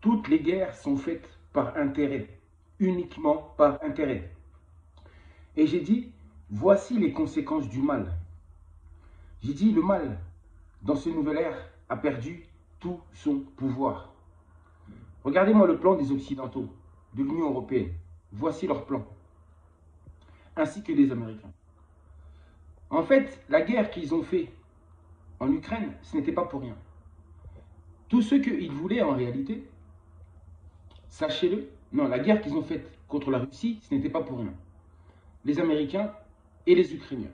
Toutes les guerres sont faites par intérêt, uniquement par intérêt. Et j'ai dit, voici les conséquences du mal. J'ai dit, le mal, dans ce nouvel ère, a perdu tout son pouvoir. Regardez-moi le plan des Occidentaux, de l'Union européenne. Voici leur plan, ainsi que des Américains. En fait, la guerre qu'ils ont fait en Ukraine, ce n'était pas pour rien. Tout ce qu'ils voulaient en réalité, sachez-le, non, la guerre qu'ils ont faite contre la Russie, ce n'était pas pour rien. Les Américains et les Ukrainiens.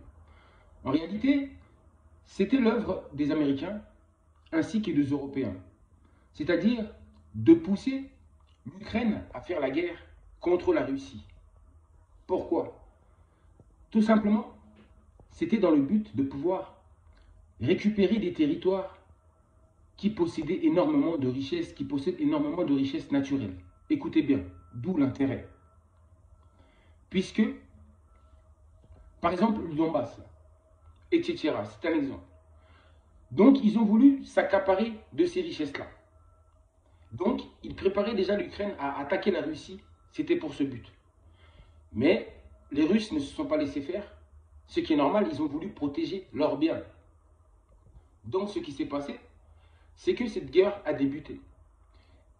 En réalité, c'était l'œuvre des Américains ainsi que des Européens. C'est-à-dire de pousser l'Ukraine à faire la guerre contre la Russie. Pourquoi? Tout simplement, c'était dans le but de pouvoir récupérer des territoires qui possédaient énormément de richesses, qui possèdent énormément de richesses naturelles. Écoutez bien, d'où l'intérêt. Puisque, par exemple, le Donbass, etc., c'est un exemple. Donc, ils ont voulu s'accaparer de ces richesses-là. Donc, ils préparaient déjà l'Ukraine à attaquer la Russie. C'était pour ce but. Mais les Russes ne se sont pas laissés faire. Ce qui est normal, ils ont voulu protéger leurs biens. Donc, ce qui s'est passé, c'est que cette guerre a débuté.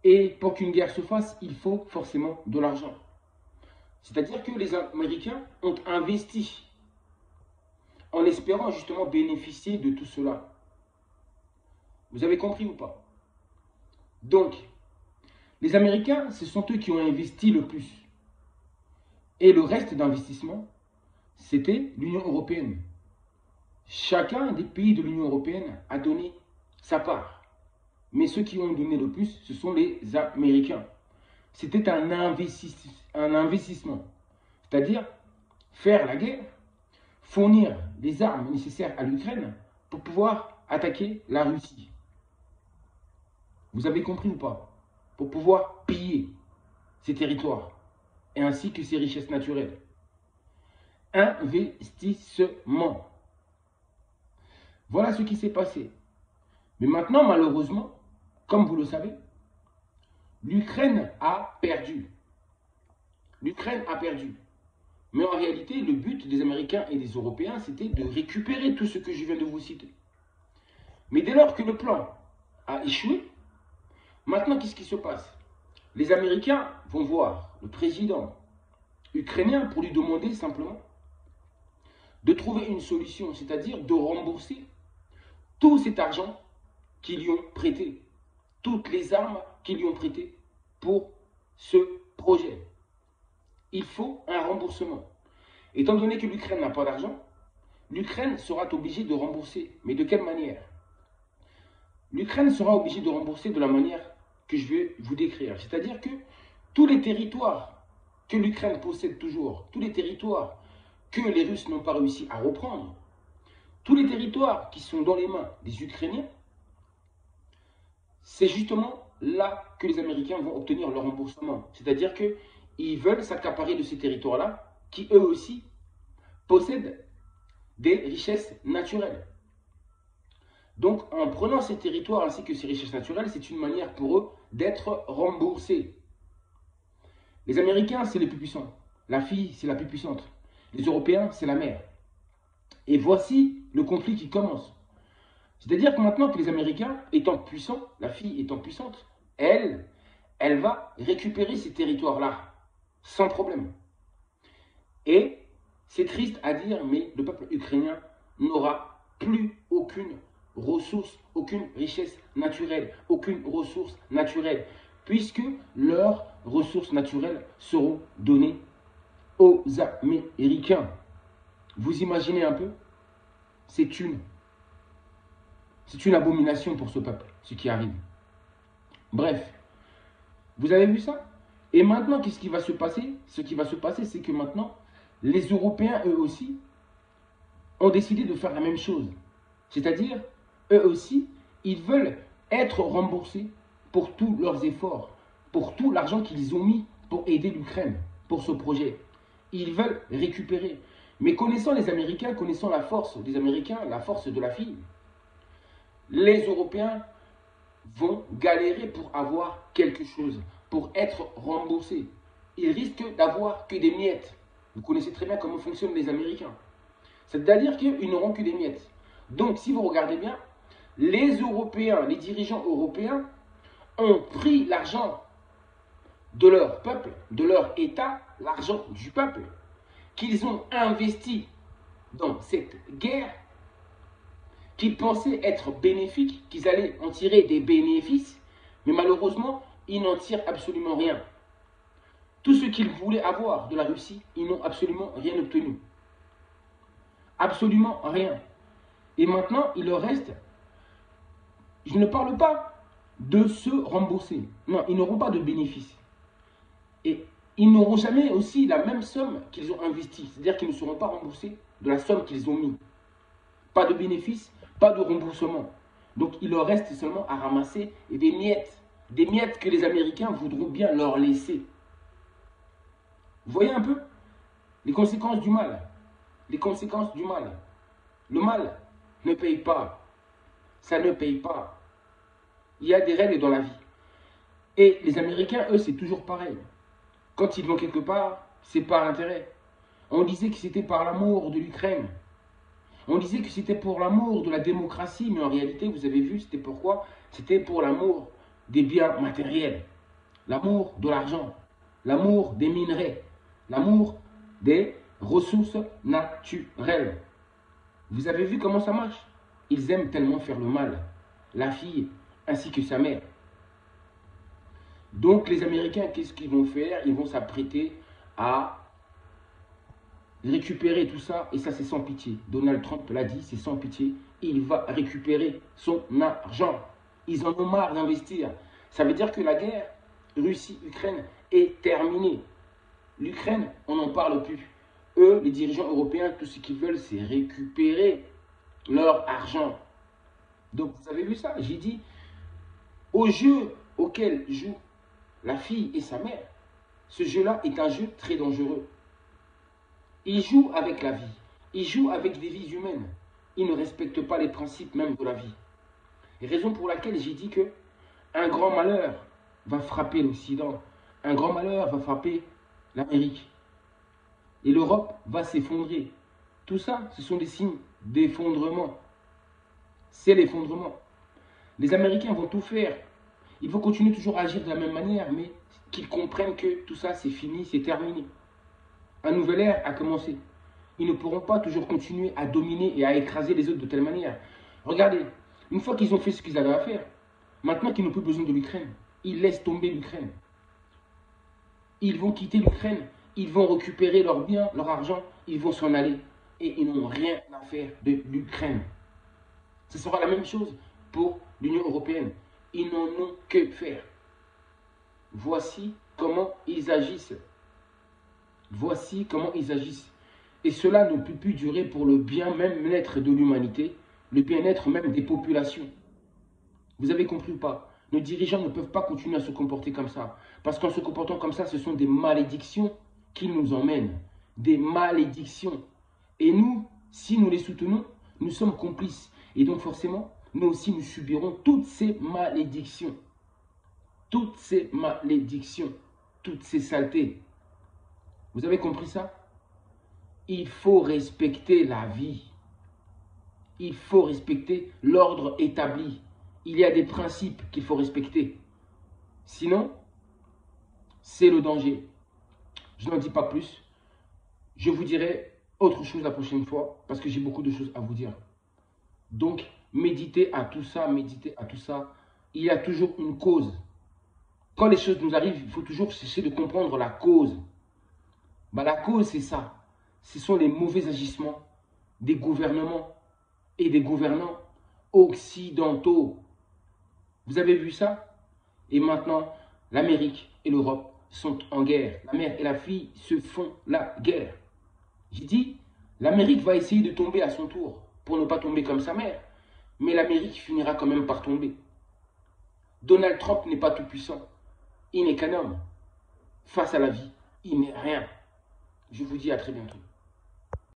Et pour qu'une guerre se fasse, il faut forcément de l'argent. C'est-à-dire que les Américains ont investi en espérant justement bénéficier de tout cela. Vous avez compris ou pas? Donc, les Américains, ce sont eux qui ont investi le plus. Et le reste d'investissement, c'était l'Union européenne. Chacun des pays de l'Union européenne a donné sa part. Mais ceux qui ont donné le plus, ce sont les Américains. C'était un investissement. C'est-à-dire faire la guerre, fournir les armes nécessaires à l'Ukraine pour pouvoir attaquer la Russie. Vous avez compris ou pas? Pour pouvoir piller ces territoires et ainsi que ces richesses naturelles. Investissement. Voilà ce qui s'est passé. Mais maintenant, malheureusement, comme vous le savez, l'Ukraine a perdu. L'Ukraine a perdu. Mais en réalité, le but des Américains et des Européens, c'était de récupérer tout ce que je viens de vous citer. Mais dès lors que le plan a échoué, maintenant, qu'est-ce qui se passe? Les Américains vont voir le président ukrainien pour lui demander simplement de trouver une solution, c'est-à-dire de rembourser tout cet argent qu'ils lui ont prêté, toutes les armes qu'ils lui ont prêtées pour ce projet. Il faut un remboursement. Étant donné que l'Ukraine n'a pas d'argent, l'Ukraine sera obligée de rembourser. Mais de quelle manière? L'Ukraine sera obligée de rembourser de la manière que je vais vous décrire. C'est-à-dire que tous les territoires que l'Ukraine possède toujours, tous les territoires que les Russes n'ont pas réussi à reprendre, tous les territoires qui sont dans les mains des Ukrainiens, c'est justement là que les Américains vont obtenir leur remboursement. C'est-à-dire qu'ils veulent s'accaparer de ces territoires-là qui, eux aussi, possèdent des richesses naturelles. Donc, en prenant ces territoires ainsi que ces richesses naturelles, c'est une manière pour eux d'être remboursés. Les Américains, c'est les plus puissants. La fille, c'est la plus puissante. Les Européens, c'est la mère. Et voici le conflit qui commence. C'est-à-dire que maintenant que les Américains étant puissants, la fille étant puissante, elle va récupérer ces territoires-là, sans problème. Et c'est triste à dire, mais le peuple ukrainien n'aura plus aucune ressource, aucune richesse naturelle, aucune ressource naturelle, puisque leurs ressources naturelles seront données aux Américains. Vous imaginez un peu? C'est une abomination pour ce peuple, ce qui arrive. Bref, vous avez vu ça? Et maintenant, qu'est-ce qui va se passer? Ce qui va se passer, c'est que maintenant, les Européens, eux aussi, ont décidé de faire la même chose. C'est-à-dire, eux aussi, ils veulent être remboursés pour tous leurs efforts, pour tout l'argent qu'ils ont mis pour aider l'Ukraine, pour ce projet. Ils veulent récupérer. Mais connaissant les Américains, connaissant la force des Américains, la force de la fille, les Européens vont galérer pour avoir quelque chose, pour être remboursés. Ils risquent d'avoir que des miettes. Vous connaissez très bien comment fonctionnent les Américains. C'est-à-dire qu'ils n'auront que des miettes. Donc, si vous regardez bien, les Européens, les dirigeants européens ont pris l'argent de leur peuple, de leur État, l'argent du peuple, qu'ils ont investi dans cette guerre, qu'ils pensaient être bénéfique, qu'ils allaient en tirer des bénéfices, mais malheureusement, ils n'en tirent absolument rien. Tout ce qu'ils voulaient avoir de la Russie, ils n'ont absolument rien obtenu. Absolument rien. Et maintenant, il leur reste, je ne parle pas de se rembourser. Non, ils n'auront pas de bénéfices. Et ils n'auront jamais aussi la même somme qu'ils ont investie. C'est-à-dire qu'ils ne seront pas remboursés de la somme qu'ils ont mis. Pas de bénéfices, pas de remboursement. Donc il leur reste seulement à ramasser des miettes. Des miettes que les Américains voudront bien leur laisser. Vous voyez un peu les conséquences du mal. Les conséquences du mal. Le mal ne paye pas. Ça ne paye pas. Il y a des règles dans la vie. Et les Américains, eux, c'est toujours pareil. Quand ils vont quelque part, c'est par intérêt. On disait que c'était par l'amour de l'Ukraine. On disait que c'était pour l'amour de la démocratie, mais en réalité, vous avez vu, c'était pourquoi? C'était pour l'amour des biens matériels, l'amour de l'argent, l'amour des minerais, l'amour des ressources naturelles. Vous avez vu comment ça marche? Ils aiment tellement faire le mal, la fille ainsi que sa mère. Donc les Américains, qu'est-ce qu'ils vont faire? Ils vont s'apprêter à récupérer tout ça, et ça c'est sans pitié. Donald Trump l'a dit, c'est sans pitié. Il va récupérer son argent. Ils en ont marre d'investir. Ça veut dire que la guerre Russie-Ukraine est terminée. L'Ukraine, on n'en parle plus. Eux, les dirigeants européens, tout ce qu'ils veulent, c'est récupérer leur argent. Donc vous avez vu ça? J'ai dit, au jeu auquel joue la fille et sa mère, ce jeu-là est un jeu très dangereux. Ils jouent avec la vie. Ils jouent avec des vies humaines. Ils ne respectent pas les principes même de la vie. Et raison pour laquelle j'ai dit que un grand malheur va frapper l'Occident. Un grand malheur va frapper l'Amérique. Et l'Europe va s'effondrer. Tout ça, ce sont des signes d'effondrement. C'est l'effondrement. Les Américains vont tout faire. Il faut continuer toujours à agir de la même manière, mais qu'ils comprennent que tout ça, c'est fini, c'est terminé. Un nouvel ère a commencé. Ils ne pourront pas toujours continuer à dominer et à écraser les autres de telle manière. Regardez, une fois qu'ils ont fait ce qu'ils avaient à faire, maintenant qu'ils n'ont plus besoin de l'Ukraine, ils laissent tomber l'Ukraine. Ils vont quitter l'Ukraine, ils vont récupérer leurs biens, leur argent, ils vont s'en aller. Et ils n'ont rien à faire de l'Ukraine. Ce sera la même chose pour l'Union européenne. Ils n'en ont que faire. Voici comment ils agissent. Voici comment ils agissent. Et cela ne peut plus durer pour le bien-être de l'humanité, le bien-être même des populations. Vous avez compris ou pas? Nos dirigeants ne peuvent pas continuer à se comporter comme ça. Parce qu'en se comportant comme ça, ce sont des malédictions qui nous emmènent. Des malédictions. Et nous, si nous les soutenons, nous sommes complices. Et donc forcément, nous aussi, nous subirons toutes ces malédictions. Toutes ces malédictions. Toutes ces saletés. Vous avez compris ça? Il faut respecter la vie. Il faut respecter l'ordre établi. Il y a des principes qu'il faut respecter. Sinon, c'est le danger. Je n'en dis pas plus. Je vous dirai autre chose la prochaine fois parce que j'ai beaucoup de choses à vous dire. Donc, méditez à tout ça, méditez à tout ça. Il y a toujours une cause. Quand les choses nous arrivent, il faut toujours chercher de comprendre la cause. La cause, c'est ça. Ce sont les mauvais agissements des gouvernements et des gouvernants occidentaux. Vous avez vu ça? Et maintenant, l'Amérique et l'Europe sont en guerre. La mère et la fille se font la guerre. J'ai dit, l'Amérique va essayer de tomber à son tour pour ne pas tomber comme sa mère. Mais l'Amérique finira quand même par tomber. Donald Trump n'est pas tout puissant. Il n'est qu'un homme. Face à la vie, il n'est rien. Je vous dis à très bientôt.